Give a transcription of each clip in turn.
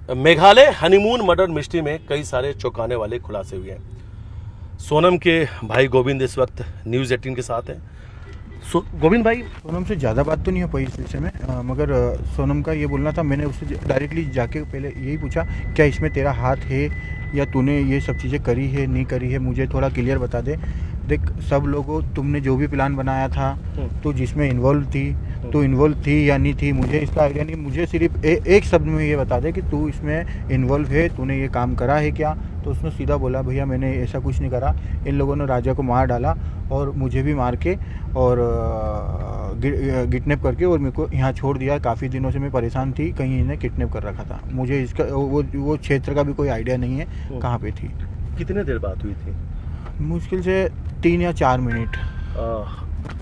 Meghalaya honeymoon murder mystery में कई सारे चौंकाने वाले खुलासे हुए हैं। सोनम के भाई गोविंद इस वक्त न्यूज़ 18 के साथ हैं। गोविंद भाई, सोनम से ज़्यादा बात तो नहीं हो पाई इस विषय में, मगर सोनम का ये बोलना था। मैंने उससे डायरेक्टली जाके पहले यही पूछा, क्या इसमें तेरा हाथ है या तूने ये सब चीज़ें करी है नहीं करी है, मुझे थोड़ा क्लियर बता दे। देख, सब लोगों तुमने जो भी प्लान बनाया था तो जिसमें इन्वॉल्व थी, तो इन्वॉल्व थी या नहीं थी मुझे इसका आइडिया नहीं। मुझे सिर्फ एक शब्द में ये बता दे कि तू इसमें इन्वॉल्व है, तूने ये काम करा है क्या। तो उसने सीधा बोला, भैया मैंने ऐसा कुछ नहीं करा, इन लोगों ने राजा को मार डाला और मुझे भी मार के और किडनैप करके और मेरे को यहाँ छोड़ दिया। काफ़ी दिनों से मैं परेशान थी, कहीं इन्हें किडनैप कर रखा था। मुझे इसका वो क्षेत्र का भी कोई आइडिया नहीं है कहाँ पे थी। कितने देर बात हुई थी? मुश्किल से 3 या 4 मिनट।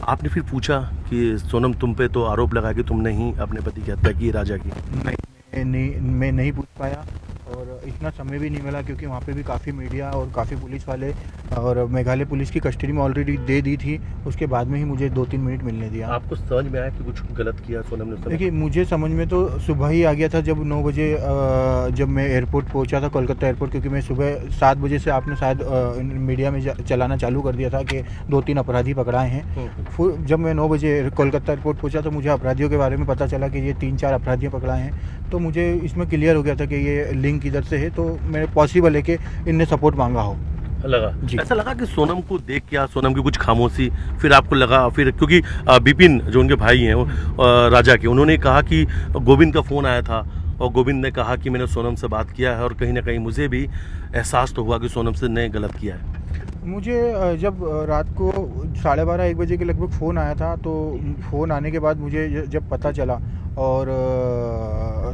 आपने फिर पूछा कि सोनम तुम पे तो आरोप लगा कि तुमने ही अपने पति की हत्या की, राजा की? मैं नहीं पूछ पाया और इतना समय भी नहीं मिला, क्योंकि वहाँ पे भी काफ़ी मीडिया और काफ़ी पुलिस वाले और मेघालय पुलिस की कस्टडी में ऑलरेडी दे दी थी। उसके बाद में ही मुझे 2-3 मिनट मिलने दिया। आपको समझ में आया कि कुछ गलत किया सोनम ने? देखिए, मुझे समझ में तो सुबह ही आ गया था, जब 9 बजे जब मैं एयरपोर्ट पहुंचा था, कोलकाता एयरपोर्ट, क्योंकि मैं सुबह 7 बजे से आपने शायद मीडिया में चलाना चालू कर दिया था कि 2-3 अपराधी पकड़ाए हैं। फिर जब मैं 9 बजे कोलकाता एयरपोर्ट पहुंचा तो मुझे अपराधियों के बारे में पता चला कि ये 3-4 अपराधियों पकड़ाए हैं। तो मुझे इसमें क्लियर हो गया था कि ये लिंक इधर से है, तो मेरे पॉसिबल है कि इनने सपोर्ट मांगा हो। ऐसा लगा कि सोनम को देख के सोनम की कुछ खामोशी, फिर आपको लगा, फिर क्योंकि बिपिन जो उनके भाई हैं राजा के, उन्होंने कहा कि गोविंद का फ़ोन आया था और गोविंद ने कहा कि मैंने सोनम से बात किया है और कहीं ना कहीं मुझे भी एहसास तो हुआ कि सोनम से ने गलत किया है। मुझे जब रात को 12:30-1 बजे के लगभग फ़ोन आया था, तो फ़ोन आने के बाद मुझे जब पता चला और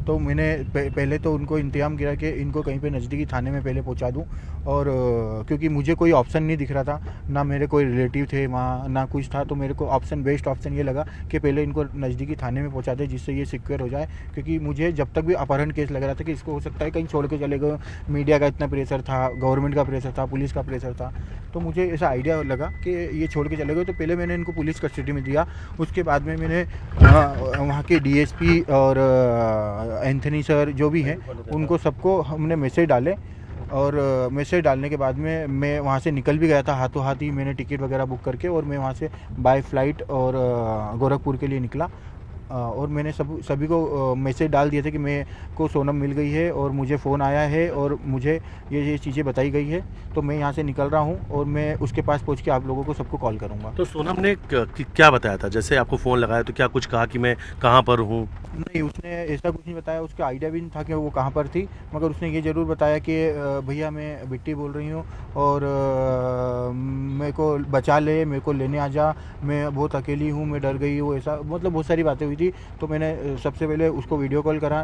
तो मैंने पहले तो उनको इंतजाम किया कि इनको कहीं पे नज़दीकी थाने में पहले पहुंचा दूं। और क्योंकि मुझे कोई ऑप्शन नहीं दिख रहा था, ना मेरे कोई रिलेटिव थे वहाँ, ना कुछ था, तो मेरे को बेस्ट ऑप्शन ये लगा कि पहले इनको नज़दीकी थाने में पहुंचा दे, जिससे ये सिक्योर हो जाए। क्योंकि मुझे जब तक भी अपहरण केस लग रहा था कि इसको हो सकता है कहीं छोड़ के चले गए। मीडिया का इतना प्रेशर था, गवर्नमेंट का प्रेशर था, पुलिस का प्रेशर था, तो मुझे ऐसा आइडिया लगा कि ये छोड़ के चले गए। तो पहले मैंने इनको पुलिस कस्टडी में दिया। उसके बाद में मैंने वहाँ के डीएसपी और एंथनी सर जो भी हैं, उनको सबको हमने मैसेज डाले। और मैसेज डालने के बाद में मैं वहाँ से निकल भी गया था, हाथों हाथ ही मैंने टिकट वगैरह बुक करके, और मैं वहाँ से बाय फ्लाइट और गोरखपुर के लिए निकला। और मैंने सभी को मैसेज डाल दिए थे कि मैं को सोनम मिल गई है और मुझे फ़ोन आया है और मुझे ये चीज़ें बताई गई है, तो मैं यहाँ से निकल रहा हूँ और मैं उसके पास पहुँच के आप लोगों को सबको कॉल करूँगा। तो सोनम ने क्या बताया था? जैसे आपको फ़ोन लगाया तो क्या कुछ कहा कि मैं कहाँ पर हूँ? नहीं, उसने ऐसा कुछ नहीं बताया, उसका आइडिया भी नहीं था कि वो कहाँ पर थी। मगर उसने ये ज़रूर बताया कि भैया मैं बिट्टी बोल रही हूँ और मेरे को बचा ले, मेरे को लेने आ जा, मैं बहुत अकेली हूँ, मैं डर गई हूँ, ऐसा मतलब बहुत सारी बातें हुई थी। तो मैंने सबसे पहले उसको वीडियो कॉल करा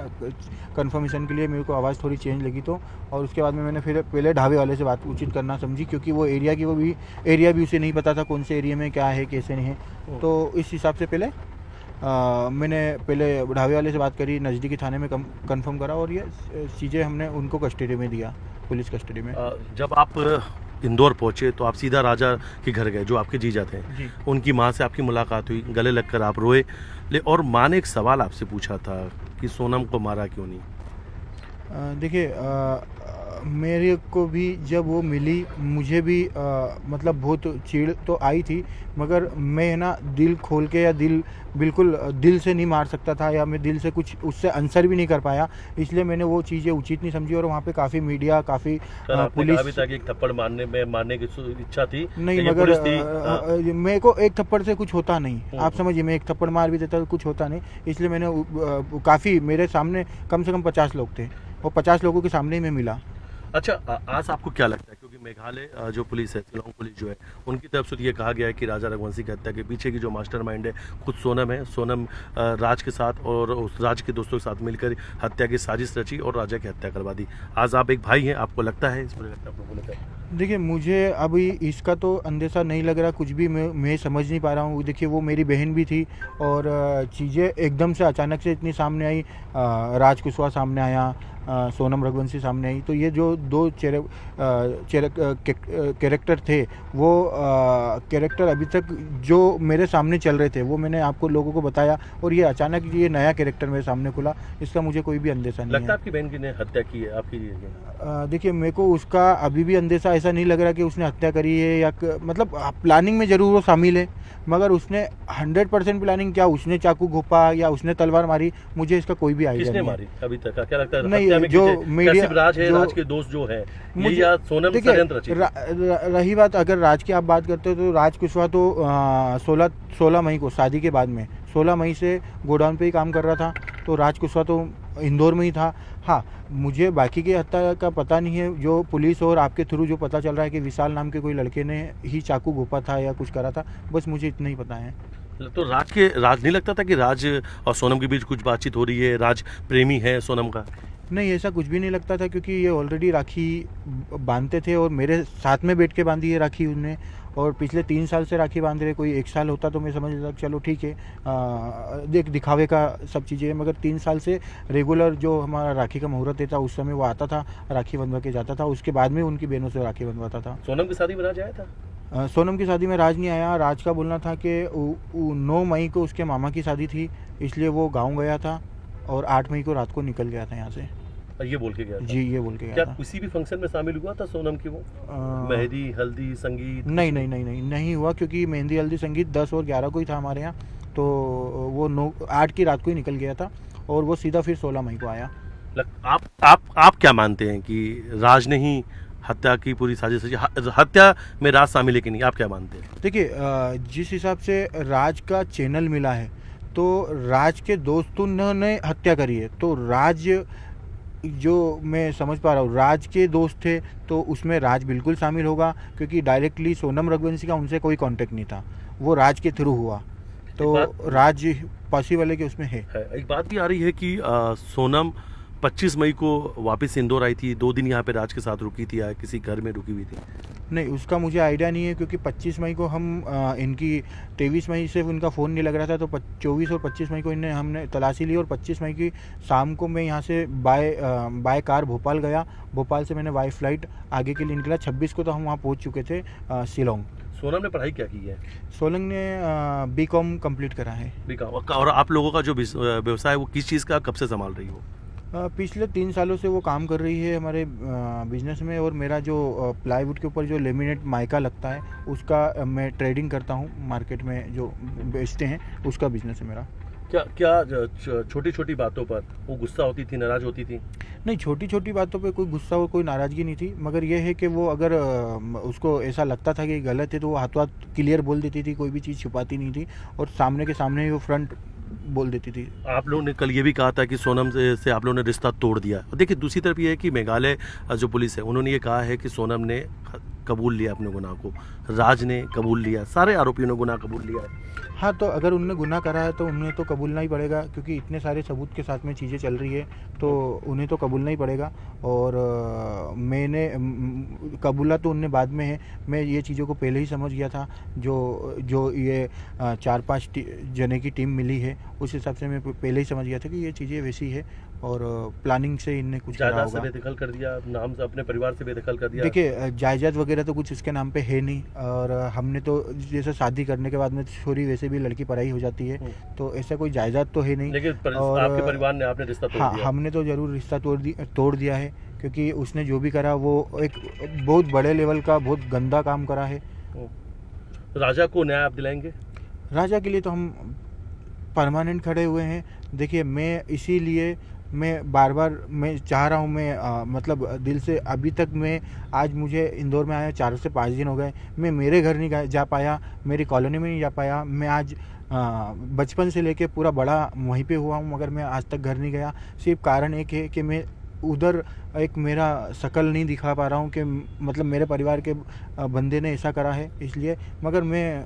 कंफर्मेशन के लिए, मेरे को आवाज़ थोड़ी चेंज लगी तो। और उसके बाद में मैंने फिर पहले ढाबे वाले से बात उचित करना समझी, क्योंकि वो एरिया भी उसे नहीं पता था कौन से एरिया में क्या है कैसे नहीं है। तो इस हिसाब से पहले मैंने पहले ढाबे वाले से बात करी, नज़दीकी थाने में कंफर्म करा और ये चीज़ें हमने उनको कस्टडी में दिया, पुलिस कस्टडी में। जब आप इंदौर पहुंचे तो आप सीधा राजा के घर गए, जो आपके जीजा थे जी। उनकी माँ से आपकी मुलाकात हुई, गले लगकर आप रोए और माँ ने एक सवाल आपसे पूछा था कि सोनम को मारा क्यों नहीं? देखिए, मेरे को भी जब वो मिली, मुझे भी मतलब बहुत चिढ़ तो आई थी, मगर मैं ना दिल खोल के या बिल्कुल दिल से नहीं मार सकता था, या मैं दिल से कुछ उससे आंसर भी नहीं कर पाया, इसलिए मैंने वो चीज़ें उचित नहीं समझी। और वहाँ पे काफ़ी मीडिया, काफ़ी पुलिस, एक थप्पड़ मारने की इच्छा थी नहीं, मगर मेरे को एक थप्पड़ से कुछ होता नहीं, आप समझिए, मैं एक थप्पड़ मार भी देता तो कुछ होता नहीं, इसलिए मैंने काफ़ी, मेरे सामने कम से कम 50 लोग थे और 50 लोगों के सामने ही मैं मिला। अच्छा, आज आपको क्या लगता है, क्योंकि मेघालय जो पुलिस है, शिलोंग पुलिस जो है, उनकी तरफ से ये कहा गया है कि राजा रघुवंशी की हत्या के पीछे की जो मास्टरमाइंड है खुद सोनम है। सोनम राज के साथ और उस राज के दोस्तों के साथ मिलकर हत्या की साजिश रची और राजा की हत्या करवा दी। आज आप एक भाई हैं, आपको लगता है इस पर? देखिए, मुझे अभी इसका तो अंदेशा नहीं लग रहा कुछ भी, मैं समझ नहीं पा रहा हूँ। देखिए, वो मेरी बहन भी थी और चीज़ें एकदम से अचानक से इतनी सामने आई। राज कुशवाहा सामने आया, सोनम रघुवंशी सामने आई। तो ये जो दो कैरेक्टर थे वो कैरेक्टर अभी तक जो मेरे सामने चल रहे थे वो मैंने आपको लोगों को बताया, और ये अचानक ये नया कैरेक्टर मेरे सामने खुला, इसका मुझे कोई भी अंदेशा नहीं लगता है। है आपकी बहन की ने हत्या की है आपकी? देखिए, मेरे को उसका अभी भी अंदेशा ऐसा नहीं लग रहा कि उसने हत्या करी है या मतलब प्लानिंग में ज़रूर वो शामिल है, मगर उसने 100% प्लानिंग क्या, उसने चाकू घोंपा या उसने तलवार मारी, मुझे इसका कोई भी आइडिया किसने नहीं है। मारी अभी तक? क्या लगता है नहीं, हत्या में जो किसे? मीडिया- क्या सिर्फ राज है, जो- राज के दोस्त जो है ये, मुझे या सोनम देखिए, षड्यंत्र रची? रही बात अगर राज की आप बात करते हो तो राज कुशवाहा तो 16 मई को शादी के बाद में 16 मई से गोडाउन पे ही काम कर रहा था, तो राज कुशवाहा तो इंदौर में ही था। हाँ, मुझे बाकी की हत्या का पता नहीं है, जो पुलिस और आपके थ्रू जो पता चल रहा है कि विशाल नाम के कोई लड़के ने ही चाकू घोंपा था या कुछ करा था, बस मुझे इतना ही पता है। तो राज नहीं लगता था कि राज और सोनम के बीच कुछ बातचीत हो रही है, राज प्रेमी है सोनम का? नहीं, ऐसा कुछ भी नहीं लगता था, क्योंकि ये ऑलरेडी राखी बांधते थे और मेरे साथ में बैठ के बांधी है राखी उनने, और पिछले 3 साल से राखी बांध रहे। कोई 1 साल होता तो मैं समझ लेता चलो ठीक है, दिखावे का सब चीज़ें है, मगर 3 साल से रेगुलर जो हमारा राखी का मुहूर्त देता उस समय वो आता था, राखी बंधवा के जाता था, उसके बाद में उनकी बहनों से राखी बंधवाता था। सोनम की शादी में राज आया था? सोनम की शादी में राज नहीं आया। राज का बोलना था कि 9 मई को उसके मामा की शादी थी, इसलिए वो गाँव गया था और 8 मई को रात को निकल गया था यहाँ से। ये बोल के गया था? जी, ये बोल के गया क्या था। किसी भी फंक्शन में शामिल हुआ था सोनम की वो? मेहंदी, हल्दी, संगीत? नहीं हुआ, क्योंकि मेहंदी हल्दी संगीत 10 और 11 को ही था हमारे यहाँ, तो वो 8 की रात को ही निकल गया था और वो सीधा फिर 16 मई को आया। आप क्या मानते हैं कि राज ने ही हत्या की पूरी साजिश रची? हत्या में राज शामिल है कि नहीं, आप क्या मानते हैं? देखिए, जिस हिसाब से राज का चैनल मिला है तो राज के दोस्तों ने हत्या करी है, तो राज जो मैं समझ पा रहा हूँ राज के दोस्त थे तो उसमें राज बिल्कुल शामिल होगा, क्योंकि डायरेक्टली सोनम रघुवंशी का उनसे कोई कांटेक्ट नहीं था, वो राज के थ्रू हुआ, तो राज पॉसिबल है कि उसमें है। एक बात भी आ रही है कि सोनम 25 मई को वापस इंदौर आई थी, 2 दिन यहाँ पे राज के साथ रुकी थी या किसी घर में रुकी हुई थी? नहीं, उसका मुझे आइडिया नहीं है, क्योंकि 25 मई को हम इनकी 23 मई से उनका फ़ोन नहीं लग रहा था, तो 24 और 25 मई को हमने तलाशी ली, और 25 मई की शाम को मैं यहाँ से बाय कार भोपाल गया। भोपाल से मैंने बाय फ्लाइट आगे के लिए निकला। 26 को तो हम वहाँ पहुँच चुके थे शिलोंग। सोनम ने पढ़ाई क्या की है? सोलंग ने BCom कंप्लीट करा है। और आप लोगों का जो व्यवसाय है वो किस चीज़ का कब से संभाल रही हो? पिछले 3 सालों से वो काम कर रही है हमारे बिजनेस में, और मेरा जो प्लाईवुड के ऊपर जो लेमिनेट माइका लगता है उसका मैं ट्रेडिंग करता हूँ, मार्केट में जो बेचते हैं उसका बिजनेस है मेरा। क्या छोटी छोटी बातों पर वो गुस्सा होती थी, नाराज होती थी? नहीं, छोटी छोटी बातों पे कोई गुस्सा और कोई नाराज़गी नहीं थी, मगर ये है कि वो अगर उसको ऐसा लगता था कि गलत है तो वो हाथों हाथ क्लियर बोल देती थी, कोई भी चीज़ छुपाती नहीं थी, और सामने के सामने ही वो फ्रंट बोल देती थी। आप लोगों ने कल ये भी कहा था कि सोनम से आप लोगों ने रिश्ता तोड़ दिया। देखिए, दूसरी तरफ ये है कि मेघालय जो पुलिस है उन्होंने ये कहा है कि सोनम ने कबूल लिया अपने गुनाह को, राज ने कबूल लिया, सारे आरोपियों ने गुनाह कबूल लिया है। हाँ, तो अगर उनने गुनाह करा है तो उन्हें तो कबूलना ही पड़ेगा, क्योंकि इतने सारे सबूत के साथ में चीज़ें चल रही है, तो उन्हें तो कबूलना ही पड़ेगा। और मैंने कबूला तो उनने बाद में है, मैं ये चीज़ों को पहले ही समझ गया था। जो ये 4-5 जने की टीम मिली है उस हिसाब से मैं पहले ही समझ गया था कि ये चीज़ें वैसी है, और प्लानिंग से इनने कुछ करा जायदाद होगा। से बेदखल कर दिया, नाम से अपने परिवार से बेदखल कर दिया। देखिए, जायदाद वगैरह तो कुछ उसके नाम पे है नहीं, और हमने तो जैसे शादी करने के बाद में छोरी वैसे भी लड़की पराई हो जाती है, तो ऐसा कोई जायदाद तो है नहीं। लेकिन और आपके परिवार ने आपने रिश्ता तोड़ हाँ, दिया। हमने तो ज़रूर रिश्ता तोड़ दिया है, क्योंकि उसने जो भी करा वो एक बहुत बड़े लेवल का बहुत गंदा काम करा है। राजा को न्याय आप दिलाएंगे? राजा के लिए तो हम परमानेंट खड़े हुए हैं। देखिए, मैं इसीलिए मैं बार बार मैं चाह रहा हूँ, मैं मतलब दिल से, अभी तक मैं आज मुझे इंदौर में आया 4 से 5 दिन हो गए, मैं मेरे घर नहीं जा पाया, मेरी कॉलोनी में नहीं जा पाया। मैं आज बचपन से लेके पूरा बड़ा वहीं पे हुआ हूँ, मगर मैं आज तक घर नहीं गया। सिर्फ कारण एक है कि मैं उधर एक मेरा शकल नहीं दिखा पा रहा हूँ, कि मतलब मेरे परिवार के बंदे ने ऐसा करा है इसलिए। मगर मैं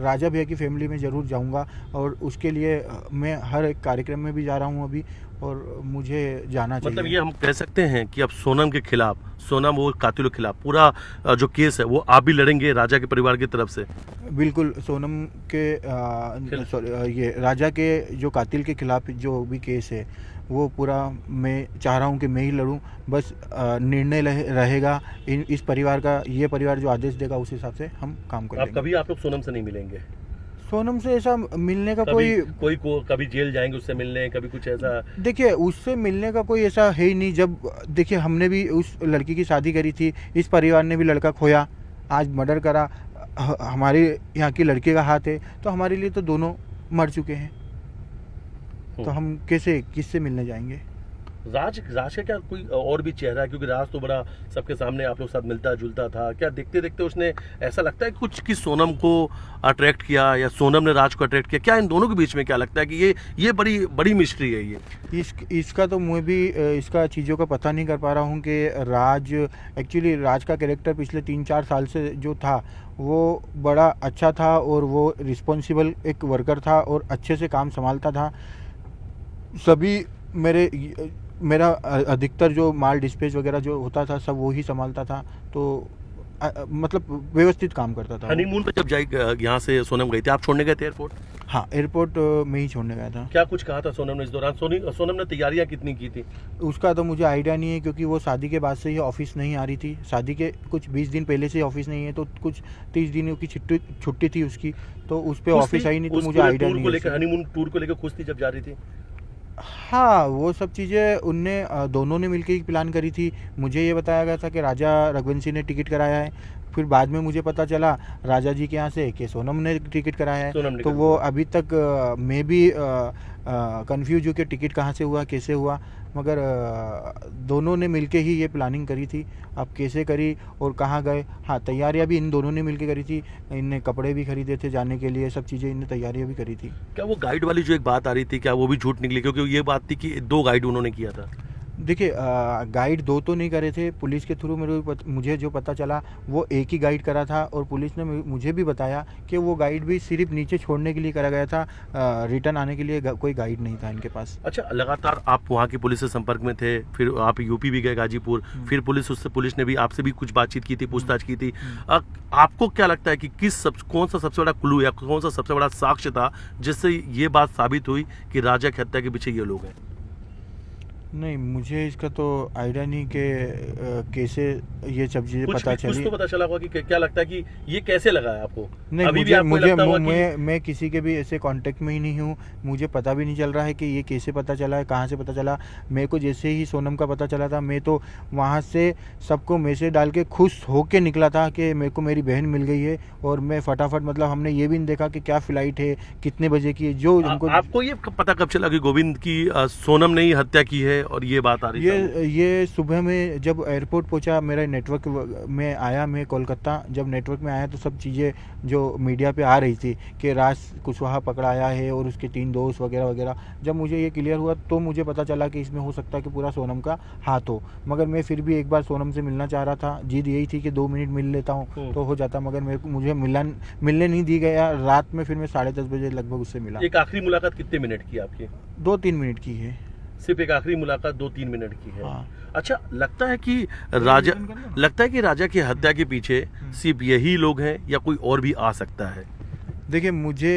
राजा भैया की फैमिली में ज़रूर जाऊँगा, और उसके लिए मैं हर एक कार्यक्रम में भी जा रहा हूँ अभी, और मुझे जाना चाहिए। मतलब ये हम कह सकते हैं कि अब सोनम के खिलाफ, सोनम वो कातिलों के खिलाफ पूरा जो केस है वो आप भी लड़ेंगे राजा के परिवार की तरफ से? बिल्कुल, सोनम के ये राजा के जो कातिल के खिलाफ जो भी केस है वो पूरा मैं चाह रहा हूँ कि मैं ही लड़ूँ। बस निर्णय रहेगा इस परिवार का, ये परिवार जो आदेश देगा उस हिसाब से हम काम कर लेंगे। कभी आप लोग सोनम से नहीं मिलेंगे? सोनम से ऐसा मिलने का कभी कभी जेल जाएंगे उससे मिलने, कभी कुछ ऐसा? देखिए, उससे मिलने का कोई ऐसा है ही नहीं। जब देखिए, हमने भी उस लड़की की शादी करी थी, इस परिवार ने भी लड़का खोया, आज मर्डर करा, हमारे यहाँ की लड़के का हाथ है, तो हमारे लिए तो दोनों मर चुके हैं, तो हम कैसे किससे मिलने जाएंगे? राज का क्या कोई और भी चेहरा है? क्योंकि राज तो बड़ा सबके सामने आप लोग साथ मिलता जुलता था, क्या देखते देखते उसने ऐसा लगता है कुछ कि सोनम को अट्रैक्ट किया या सोनम ने राज को अट्रैक्ट किया? क्या इन दोनों के बीच में क्या लगता है कि ये बड़ी बड़ी मिस्ट्री है ये? इसका तो मैं भी इसका चीज़ों का पता नहीं कर पा रहा हूँ कि राज, एक्चुअली राज का कैरेक्टर पिछले 3-4 साल से जो था वो बड़ा अच्छा था और वो रिस्पॉन्सिबल एक वर्कर था और अच्छे से काम संभालता था। सभी मेरा अधिकतर जो माल डिस्पैच वगैरह जो होता था सब वो ही संभालता था, तो मतलब व्यवस्थित काम करता था। हनीमून पे जब यहाँ से सोनम गई थी, आप छोड़ने गए थे एयरपोर्ट? हाँ, एयरपोर्ट में ही छोड़ने गया था। क्या कुछ कहा था सोनम ने इस दौरान? सोनम ने तैयारियां कितनी की थी? उसका तो मुझे आइडिया नहीं है, क्योंकि वो शादी के बाद से ही ऑफिस नहीं आ रही थी। शादी के कुछ 20 दिन पहले से ऑफिस नहीं है, तो कुछ 30 दिनों की छुट्टी थी उसकी, तो उस पर ऑफिस आई नहीं, तो मुझे आइडिया नहीं है। हनीमून टूर को लेकर खुश थी जब जा रही थी? हाँ, वो सब चीज़ें उनने दोनों ने मिलकर ही प्लान करी थी। मुझे ये बताया गया था कि राजा रघुवंशी ने टिकट कराया है, फिर बाद में मुझे पता चला राजा जी के यहाँ से कि सोनम ने टिकट कराया है। तो वो अभी तक मैं भी कंफ्यूज हूँ कि टिकट कहाँ से हुआ, कैसे हुआ, मगर दोनों ने मिलके ही ये प्लानिंग करी थी। अब कैसे करी और कहाँ गए, हाँ, तैयारियां भी इन दोनों ने मिलके करी थी। इनने कपड़े भी खरीदे थे जाने के लिए, सब चीज़ें इनने तैयारियां भी करी थी। क्या वो गाइड वाली जो एक बात आ रही थी, क्या वो भी झूठ निकली? क्योंकि ये बात थी कि 2 गाइड उन्होंने किया था। देखिए, गाइड 2 तो नहीं करे थे। पुलिस के थ्रू मुझे जो पता चला वो एक ही गाइड करा था, और पुलिस ने मुझे भी बताया कि वो गाइड भी सिर्फ नीचे छोड़ने के लिए करा गया था, रिटर्न आने के लिए कोई गाइड नहीं था इनके पास। अच्छा, लगातार आप वहाँ की पुलिस से संपर्क में थे, फिर आप यूपी भी गए, गाजीपुर, फिर पुलिस ने भी आपसे भी कुछ बातचीत की थी, पूछताछ की थी। आपको क्या लगता है कि कौन सा सबसे बड़ा क्लू या कौन सा सबसे बड़ा साक्ष्य था जिससे ये बात साबित हुई कि राजा की हत्या के पीछे ये लोग हैं? नहीं, मुझे इसका तो आइडिया नहीं कि कैसे ये सब चीज़ें पता चली। कुछ तो पता चला होगा कि क्या लगता है कि ये कैसे लगा है आपको? नहीं, अभी मैं किसी के भी ऐसे कांटेक्ट में ही नहीं हूँ। मुझे पता भी नहीं चल रहा है कि ये कैसे पता चला है, कहाँ से पता चला। मेरे को जैसे ही सोनम का पता चला था, मैं तो वहाँ से सबको मैसेज डाल के खुश होके निकला था कि मेरे को मेरी बहन मिल गई है। और मैं फटाफट, मतलब हमने ये भी नहीं देखा कि क्या फ्लाइट है, कितने बजे की है, जो हमको। आपको ये पता कब चला कि गोविंद की सोनम ने ही हत्या की है और ये बात आ रही है? ये सुबह में जब एयरपोर्ट पहुंचा, मेरा नेटवर्क में आया, मैं कोलकाता जब नेटवर्क में आया तो सब चीज़ें जो मीडिया पे आ रही थी कि राज कुशवाहा पकड़ाया है और उसके 3 दोस्त वगैरह वगैरह, जब मुझे ये क्लियर हुआ तो मुझे पता चला कि इसमें हो सकता है कि पूरा सोनम का हाथ हो। मगर मैं फिर भी एक बार सोनम से मिलना चाह रहा था, जिद यही थी कि 2 मिनट मिल लेता हूँ तो हो जाता, मगर मुझे मिलने नहीं दी गया। रात में फिर मैं 10:30 बजे लगभग उससे मिला। एक आखिरी मुलाकात कितने मिनट की आपकी? 2-3 मिनट की है। सिर्फ एक आखिरी मुलाकात 2-3 मिनट की है। हाँ। अच्छा, लगता है कि राजा की हत्या के पीछे सिर्फ यही लोग हैं या कोई और भी आ सकता है? देखिए, मुझे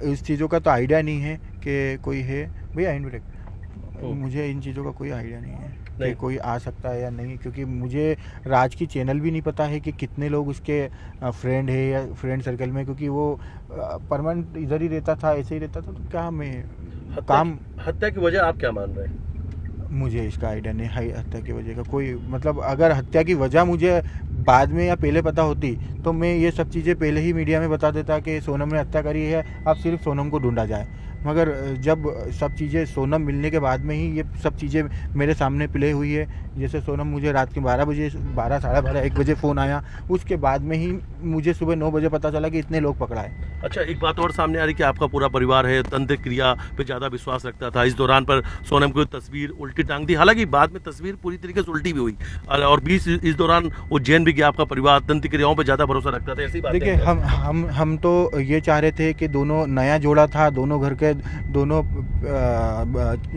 इस चीज़ों का तो आइडिया नहीं है कि कोई है भैया इनडायरेक्ट, मुझे इन चीज़ों का कोई आइडिया नहीं है कि कोई आ सकता है या नहीं, क्योंकि मुझे राज की चैनल भी नहीं पता है कि कितने लोग उसके फ्रेंड है या फ्रेंड सर्कल में, क्योंकि वो परमानेंट इधर ही रहता था, ऐसे ही रहता था। तो क्या मैं हत्या की वजह आप क्या मान रहे हैं? मुझे इसका आइडिया नहीं है हत्या की वजह का कोई, मतलब अगर हत्या की वजह मुझे बाद में या पहले पता होती तो मैं ये सब चीज़ें पहले ही मीडिया में बता देता कि सोनम ने हत्या करी है, अब सिर्फ सोनम को ढूंढा जाए। मगर जब सब चीज़ें सोनम मिलने के बाद में ही ये सब चीज़ें मेरे सामने प्ले हुई है, जैसे सोनम मुझे रात के 12 बजे 12 साढ़े 12 1 बजे फ़ोन आया, उसके बाद में ही मुझे सुबह 9 बजे पता चला कि इतने लोग पकड़ाए। अच्छा, एक बात और सामने आ रही कि आपका पूरा परिवार है तंत्र क्रिया पे ज़्यादा विश्वास रखता था। इस दौरान पर सोनम को तस्वीर उल्टी टांग दी, हालांकि बाद में तस्वीर पूरी तरीके से उल्टी भी हुई, और इस दौरान उज्जैन भी गया आपका परिवार, तंत्र क्रियाओं पर ज़्यादा भरोसा रखता था। ऐसी बात? देखिए, हम तो ये चाह रहे थे कि दोनों नया जोड़ा था, दोनों घर के है, दोनों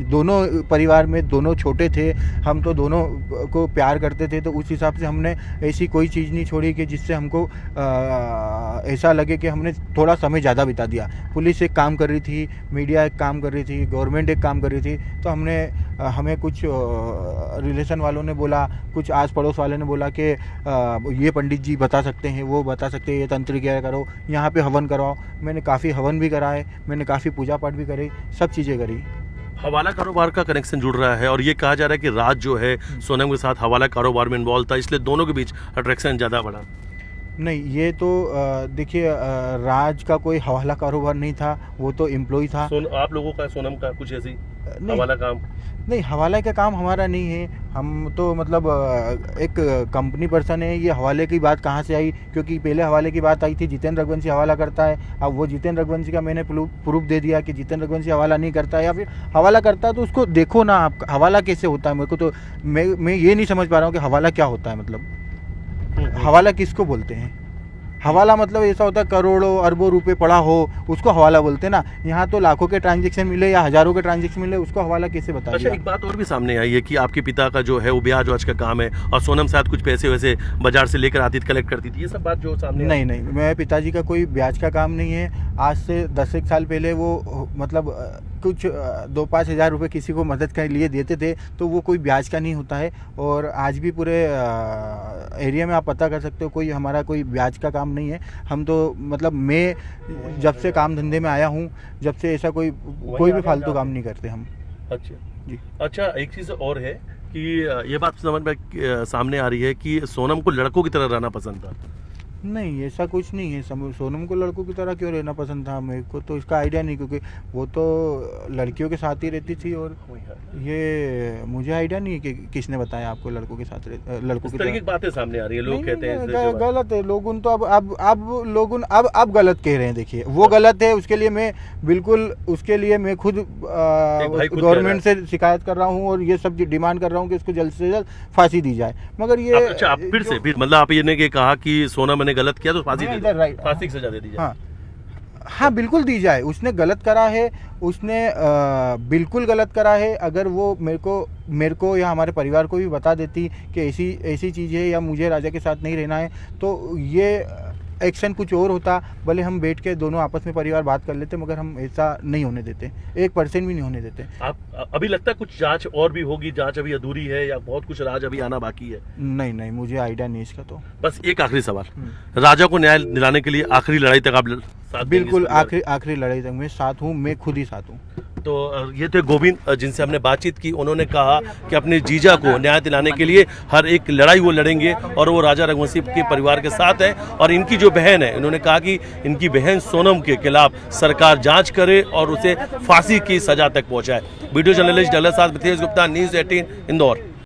दोनों परिवार में दोनों छोटे थे, हम तो दोनों को प्यार करते थे, तो उस हिसाब से हमने ऐसी कोई चीज़ नहीं छोड़ी कि जिससे हमको ऐसा लगे कि हमने थोड़ा समय ज़्यादा बिता दिया। पुलिस एक काम कर रही थी, मीडिया एक काम कर रही थी, गवर्नमेंट एक काम कर रही थी, तो हमें कुछ रिलेशन वालों ने बोला, कुछ आस पड़ोस वाले ने बोला कि ये पंडित जी बता सकते हैं, वो बता सकते हैं, ये तंत्र क्रिया करो, यहाँ पे हवन कराओ। मैंने काफ़ी हवन भी कराए, मैंने काफ़ी पूजा पाठ भी करी, सब चीज़ें करी। हवाला कारोबार का कनेक्शन जुड़ रहा है और ये कहा जा रहा है कि राज जो है सोनम के साथ हवाला कारोबार में इन्वॉल्व था, इसलिए दोनों के बीच अट्रैक्शन ज़्यादा बढ़ा। नहीं, ये तो देखिए, राज का कोई हवाला कारोबार नहीं था, वो तो एम्प्लॉय था। आप लोगों का सोनम का कुछ ऐसी नहीं, हवाला काम? नहीं, हवाले का काम हमारा नहीं है। हम तो मतलब एक कंपनी पर्सन है। ये हवाले की बात कहाँ से आई? क्योंकि पहले हवाले की बात आई थी, जितेंद्र रघुवंशी हवाला करता है। अब वो जितेंद्र रघुवंशी का मैंने प्रूफ दे दिया कि जितेंद्र रघुवंशी हवाला नहीं करता है, या फिर हवाला करता है तो उसको देखो ना आप, हवाला कैसे होता है। मेरे को तो मैं ये नहीं समझ पा रहा हूँ कि हवाला क्या होता है। मतलब हवाला किसको बोलते हैं? हवाला मतलब ऐसा होता है करोड़ों अरबों रुपए पड़ा हो, उसको हवाला बोलते हैं ना। यहाँ तो लाखों के ट्रांजैक्शन मिले या हजारों के ट्रांजैक्शन मिले, उसको हवाला कैसे बता अच्छा, दिया? एक बात और भी सामने आई है कि आपके पिता का जो है वो ब्याज वाज का काम है और सोनम साथ कुछ पैसे वैसे बाजार से लेकर आती थी, कलेक्ट करती थी, ये सब बात जो सामने नहीं नहीं, मेरे पिताजी का कोई ब्याज का काम नहीं है। आज से 10 साल पहले वो मतलब कुछ 2-5 हज़ार रुपये किसी को मदद के लिए देते थे, तो वो कोई ब्याज का नहीं होता है। और आज भी पूरे एरिया में आप पता कर सकते हो, कोई हमारा कोई ब्याज का काम नहीं है। हम तो मतलब मैं जब से काम धंधे में आया हूँ, जब से ऐसा कोई भी फालतू काम नहीं करते हम। अच्छा जी। अच्छा, एक चीज़ और है कि ये बात समझ में सामने आ रही है कि सोनम को लड़कों की तरह रहना पसंद था। नहीं, ऐसा कुछ नहीं है। सोनम को लड़कों की तरह क्यों रहना पसंद था? मेरे को तो इसका आइडिया नहीं, क्योंकि वो तो लड़कियों के साथ ही रहती थी। और ये मुझे आइडिया नहीं है कि किसने बताया आपको लड़कों के साथ लड़कों की तरह। बातें सामने आ रही है, लोग कहते हैं गलत है। लोगों तो अब लोगों अब गलत कह रहे हैं। देखिए, वो गलत है, उसके लिए मैं बिल्कुल, उसके लिए मैं खुद गवर्नमेंट से शिकायत कर रहा हूँ और ये सब डिमांड कर रहा हूँ कि इसको जल्द से जल्द फांसी दी जाए। मगर ये अच्छा, आप फिर से मतलब आप ये ने कहा कि सोनम ने गलत किया तो फांसी दी जाए, फांसी की सजा दे दी जाए। हाँ, बिल्कुल दी जाए। उसने गलत करा है, उसने बिल्कुल गलत करा है। अगर वो मेरे को या हमारे परिवार को भी बता देती कि ऐसी चीज़ है या मुझे राजा के साथ नहीं रहना है, तो ये एक्शन कुछ और होता। भले हम बैठ के दोनों आपस में परिवार बात कर लेते, मगर हम ऐसा नहीं होने देते, 1% भी नहीं होने देते। आप अभी लगता है कुछ जांच और भी होगी, जांच अभी अधूरी है या बहुत कुछ राज अभी आना बाकी है? नहीं, मुझे आइडिया नहीं इसका। तो बस एक आखिरी सवाल, राजा को न्याय दिलाने के लिए आखिरी लड़ाई तक आप साथ? बिल्कुल, आखिरी लड़ाई तक मैं साथ हूँ, मैं खुद ही साथ हूँ। तो ये थे गोविंद, जिनसे हमने बातचीत की। उन्होंने कहा कि अपने जीजा को न्याय दिलाने के लिए हर एक लड़ाई वो लड़ेंगे और वो राजा रघुवंशी के परिवार के साथ है। और इनकी जो बहन है, इन्होंने कहा कि इनकी बहन सोनम के खिलाफ सरकार जांच करे और उसे फांसी की सजा तक पहुंचाए। वीडियो जर्नलिस्ट डल्ला साथ मिथेश गुप्ता, न्यूज़ 18 इंदौर।